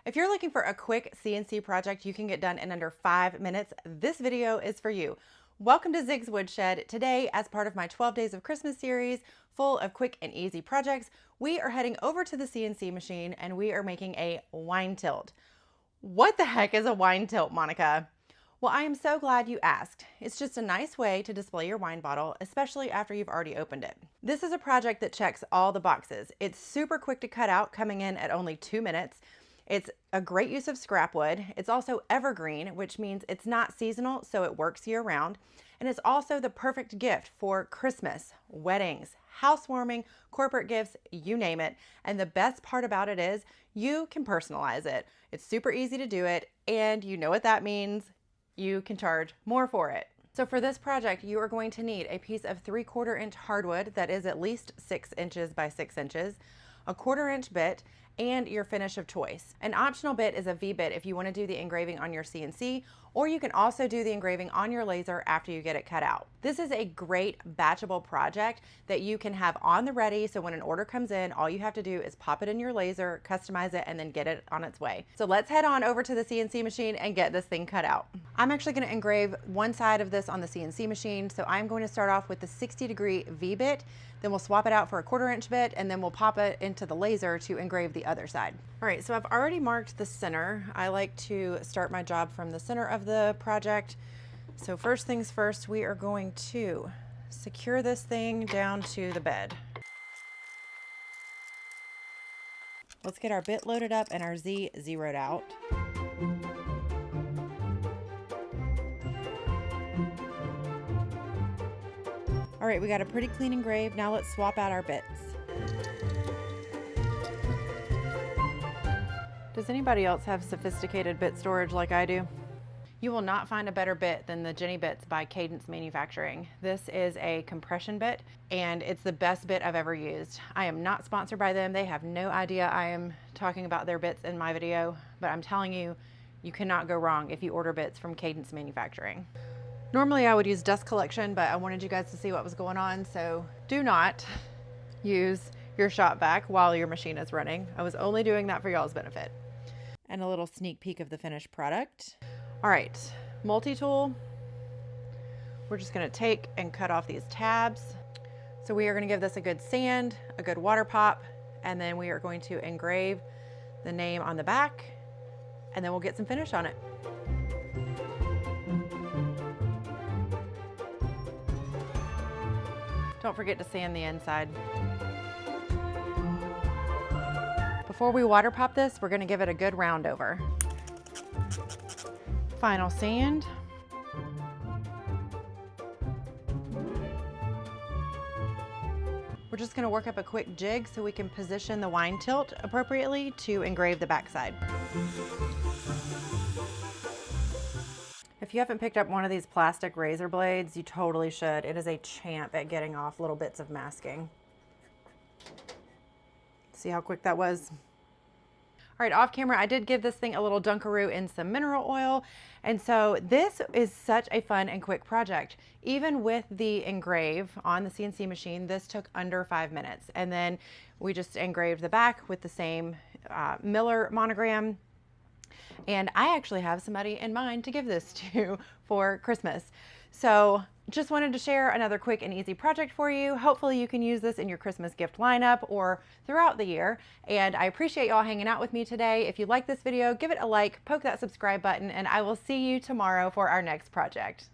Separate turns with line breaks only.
If you're looking for a quick CNC project you can get done in under 5 minutes, this video is for you. Welcome to Zig's Woodshed. Today, as part of my 12 Days of Christmas series, full of quick and easy projects, we are heading over to the CNC machine and we are making a wine tilt. What the heck is a wine tilt, Monica? Well, I am so glad you asked. It's just a nice way to display your wine bottle, especially after you've already opened it. This is a project that checks all the boxes. It's super quick to cut out, coming in at only 2 minutes. It's a great use of scrap wood. It's also evergreen, which means it's not seasonal, so it works year round. And it's also the perfect gift for Christmas, weddings, housewarming, corporate gifts, you name it. And the best part about it is you can personalize it. It's super easy to do it, and you know what that means. You can charge more for it. So for this project, you are going to need a piece of 3/4 inch hardwood that is at least 6 inches by 6 inches, a 1/4 inch bit, and your finish of choice. An optional bit is a V-bit if you want to do the engraving on your CNC, or you can also do the engraving on your laser after you get it cut out. This is a great batchable project that you can have on the ready, so when an order comes in, all you have to do is pop it in your laser, customize it, and then get it on its way. So let's head on over to the CNC machine and get this thing cut out. I'm actually going to engrave one side of this on the CNC machine, so I'm going to start off with the 60-degree V-bit, then we'll swap it out for a 1/4 inch bit, and then we'll pop it into the laser to engrave the other side. All right, so I've already marked the center. I like to start my job from the center of the project. So first things first, we are going to secure this thing down to the bed. Let's get our bit loaded up and our Z zeroed out. All right, we got a pretty clean engrave. Now let's swap out our bits. Does anybody else have sophisticated bit storage like I do? You will not find a better bit than the Jenny Bits by Cadence Manufacturing. This is a compression bit, and it's the best bit I've ever used. I am not sponsored by them. They have no idea I am talking about their bits in my video, but I'm telling you, you cannot go wrong if you order bits from Cadence Manufacturing. Normally I would use dust collection, but I wanted you guys to see what was going on, so do not use your shop vac while your machine is running. I was only doing that for y'all's benefit. And a little sneak peek of the finished product. All right, multi-tool. We're just gonna take and cut off these tabs. So we are gonna give this a good sand, a good water pop, and then we are going to engrave the name on the back, and then we'll get some finish on it. Don't forget to sand the inside. Before we water pop this, we're gonna give it a good round over. Final sand. We're just gonna work up a quick jig so we can position the wine tilt appropriately to engrave the backside. If you haven't picked up one of these plastic razor blades, you totally should. It is a champ at getting off little bits of masking. See how quick that was? All right, off camera, I did give this thing a little Dunkaroo in some mineral oil. And so this is such a fun and quick project. Even with the engrave on the CNC machine, this took under 5 minutes. And then we just engraved the back with the same Miller monogram. And I actually have somebody in mind to give this to for Christmas. So just wanted to share another quick and easy project for you. Hopefully you can use this in your Christmas gift lineup or throughout the year. And I appreciate y'all hanging out with me today. If you like this video, give it a like, poke that subscribe button, and I will see you tomorrow for our next project.